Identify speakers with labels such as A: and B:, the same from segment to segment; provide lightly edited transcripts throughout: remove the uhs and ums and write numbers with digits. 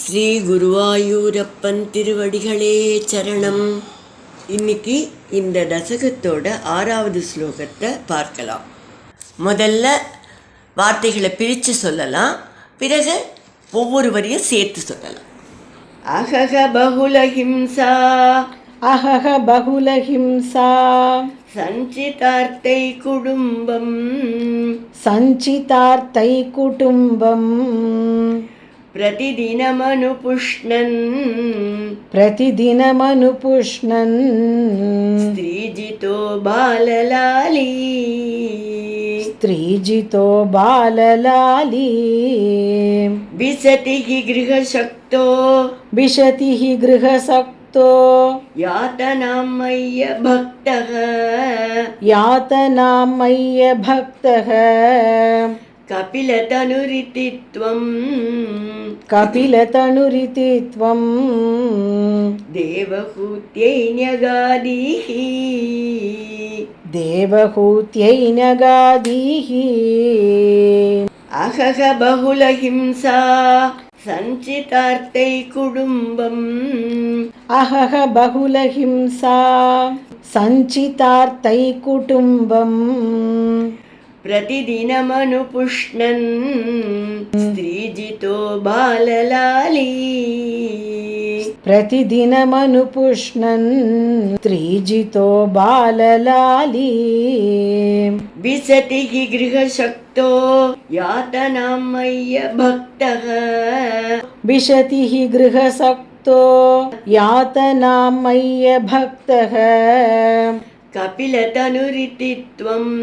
A: ஸ்ரீ குருவாயூரப்பன் திருவடிகளே சரணம். இன்னைக்கு இந்த தசகத்தோட 6வது ஸ்லோகத்தை பார்க்கலாம். முதல்ல வார்த்தைகளை பிரித்து சொல்லலாம், பிறகு ஒவ்வொரு வரியும் சேர்த்து சொல்லலாம். அஹஹ பகுலஹிம்சா
B: அஹஹ பகுலஹிம்சா
A: சஞ்சிதார்த்தை குடும்பம்
B: சஞ்சிதார்த்தை குடும்பம்
A: பிரதிதினமனுபுஷ்ணன்
B: பிரதிதினமனுபுஷ்ணன்
A: ஸ்திரீஜிதோ பாலலாலி
B: ஸ்திரீஜிதோ பாலலாலி
A: விசதிஹி கிருஹசக்தோ
B: விஷதிஹி கிருஹசக்தோ
A: யாதனாமய்ய பக்தः
B: யாதனாமய்ய பக்தः
A: கபிலதனுரிதித்வம்
B: கபிலதனுரிதித்வம்
A: தேவஹூத்யை ன்யகாதீஹி
B: தேவஹூத்யை ன்யகாதீஹி
A: அஹஹ பகுலஹிம்சா சஞ்சிதார்த்தை குடும்பம்
B: அஹஹ பகுலஹிம்சா சஞ்சிதார்த்தை குடும்பம்
A: பிரதிதினமனுபுஷ்ணன் ஸ்திரீஜிதோ பாலலாலி
B: பிரதிதினமனுபுஷ்ணன் ஸ்திரீஜிதோ பாலலாலி
A: விசதிஹி கிருஹசக்தோ யாதனாமய்ய பக்தः
B: விஷதிஹி கிருஹசக்தோ யாதனாமய்ய பக்தः
A: கபிலதனுரிதித்வம்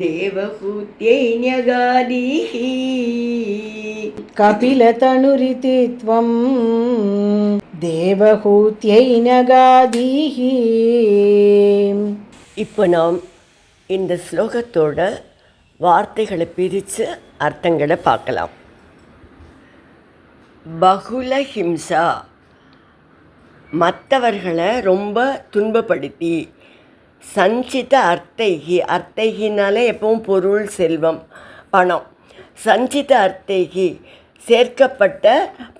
A: தேவஹூத்யை ன்யகாதீஹி
B: கபிலதனுரிதித்வம் தேவஹூத்யை ன்யகாதீஹி.
A: இப்போ நாம் இந்த ஸ்லோகத்தோட வார்த்தைகளை பிரித்து அர்த்தங்களை பார்க்கலாம். பகுல ஹிம்சா, மற்றவர்களை ரொம்ப துன்பப்படுத்தி, சஞ்சித அர்த்தைகி, அர்த்தைகினாலே எப்பவும் பொருள், செல்வம், பணம். சஞ்சித அர்த்தைகி சேர்க்கப்பட்ட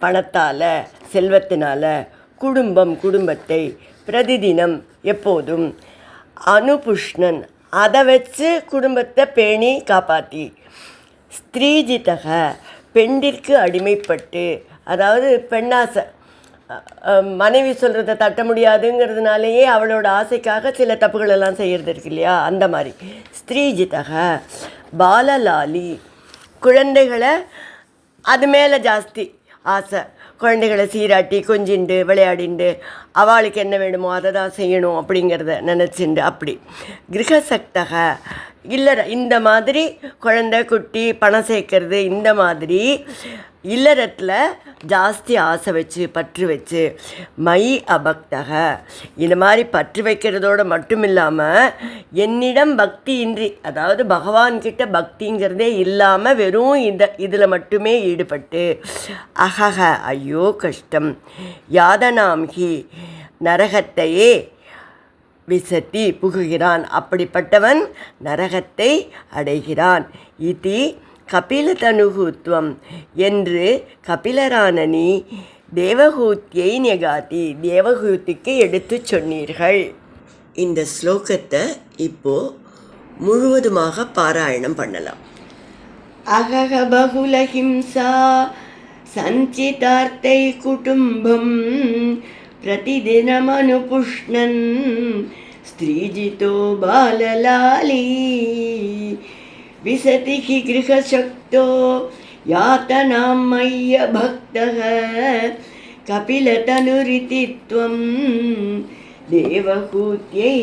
A: பணத்தால், செல்வத்தினால், குடும்பம், குடும்பத்தை, பிரதிதினம் எப்போதும், அனுபுஷ்ணன் அதை வச்சு குடும்பத்தை பேணி காப்பாற்றி, ஸ்திரீஜிதக பெண்டிற்கு அடிமைப்பட்டு, அதாவது பெண்ணாசை, மனைவி சொல்கிறத தட்ட முடியாதுங்கிறதுனாலேயே அவளோட ஆசைக்காக சில தப்புகளெல்லாம் செய்கிறது இருக்கு இல்லையா, அந்த மாதிரி. ஸ்திரீஜிதக பாலலாலி, குழந்தைகளை அது மேலே ஜாஸ்தி ஆசை, குழந்தைகளை சீராட்டி கொஞ்சிண்டு விளையாடிண்டு அவளுக்கு என்ன வேணுமோ அதை தான் செய்யணும் அப்படிங்கிறத நினச்சிண்டு அப்படி. கிரகசக்தக இல்லற, இந்த மாதிரி குழந்தை குட்டி பணம் சேர்க்கறது, இந்த மாதிரி இல்லறத்தில் ஜாஸ்தி ஆசை வச்சு பற்று வச்சு, மை அபக்தக இந்த மாதிரி பற்று வைக்கிறதோடு மட்டும் இல்லாமல் என்னிடம் பக்தி இன்றி, அதாவது பகவான்கிட்ட பக்திங்கிறதே இல்லாமல் வெறும் இதில் மட்டுமே ஈடுபட்டு, அகக ஐயோ கஷ்டம், யாதனாம்ஹி நரகத்தையே விசத்தி புகுகிறான், அப்படிப்பட்டவன் நரகத்தை அடைகிறான். இது கபிலதனுகுத்வம் என்று கபிலரான நீ தேவஹூத்யை ன்யகாதி, தேவஹூதிக்கு எடுத்து சொன்னீர்கள். இந்த ஸ்லோகத்தை இப்போ முழுவதுமாக பாராயணம் பண்ணலாம். அகஹ பகுலஹிம்சா சஞ்சிதார்த்தை குடும்பம் பிரதிதினமனுபுஷ்ணன் ஸ்திரீஜிதோ பாலலாலி விசதிஹி கிருஹசக்தோ யாதனாமய்ய பக்தः கபிலதனுரிதித்வம் தேவஹூத்யை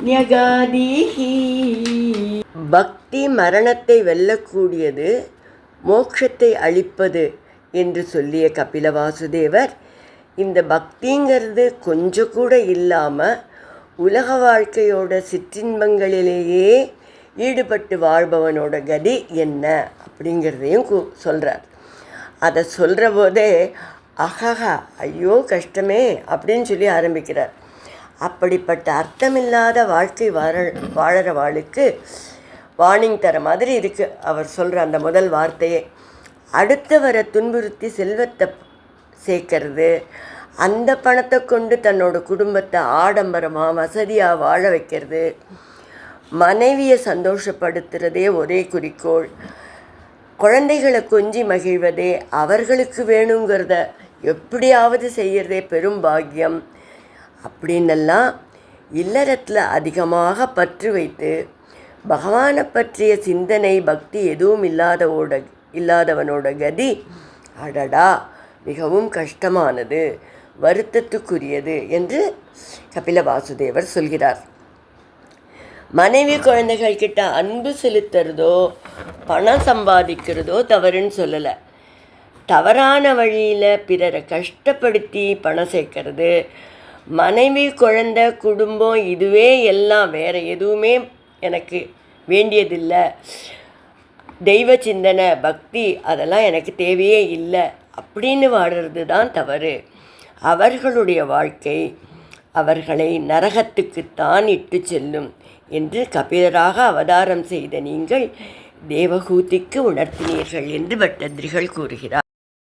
A: ன்யகாதீஹி. பக்தி மரணத்தை வெல்லக்கூடியது, மோட்சத்தை அளிப்பது என்று சொல்லிய கபில வாசுதேவர், இந்த பக்திங்கிறது கொஞ்சம் கூட இல்லாமல் உலக வாழ்க்கையோட சிற்றின்பங்களிலேயே ஈடுபட்டு வாழ்பவனோட கதி என்ன அப்படிங்கிறதையும் சொல்கிறார். அதை சொல்கிற போதே அகஹா ஐயோ கஷ்டமே அப்படின்னு சொல்லி ஆரம்பிக்கிறார். அப்படிப்பட்ட அர்த்தமில்லாத வாழ்க்கை வாழற வாளுக்கு வார்னிங் தர மாதிரி இருக்குது அவர் சொல்கிற அந்த முதல் வார்த்தையே. அடுத்தவரை துன்புறுத்தி செல்வத்தை சேர்க்கறது, அந்த பணத்தை கொண்டு தன்னோட குடும்பத்தை ஆடம்பரமாக வசதியாக வாழ வைக்கிறது, மனைவியை சந்தோஷப்படுத்துகிறதே ஒரே குறிக்கோள், குழந்தைகளை கொஞ்சி மகிழ்வதே, அவர்களுக்கு வேணுங்கிறத எப்படியாவது செய்கிறதே பெரும் பாக்கியம் அப்படின்னெல்லாம் இல்லறத்தில் அதிகமாக பற்று வைத்து பகவானை பற்றிய சிந்தனை பக்தி எதுவும் இல்லாதவனோட கதி அடடா மிகவும் கஷ்டமானது, வருத்தத்துக்குரியது என்று கபில வாசுதேவர் சொல்கிறார். மனைவி குழந்தைகள் கிட்ட அன்பு செலுத்துறதோ பணம் சம்பாதிக்கிறதோ தவறுன்னு சொல்லலை. தவறான வழியில் பிறரை கஷ்டப்படுத்தி பணம் சேர்க்கறது, மனைவி குழந்தை குடும்பம் இதுவே எல்லாம், வேறு எதுவுமே எனக்கு வேண்டியதில்லை, தெய்வ சிந்தனை பக்தி அதெல்லாம் எனக்கு தேவையே இல்லை அப்படின்னு வாடுறது தான் தவறு. அவர்களுடைய வாழ்க்கை அவர்களை நரகத்துக்குத்தான் இட்டு செல்லும் என்று கபிலராக அவதாரம் செய்த நீங்கள் தேவகூதிக்கு உணர்த்தினீர்கள் என்று பட்டத்திரிகள் கூறுகிறார்.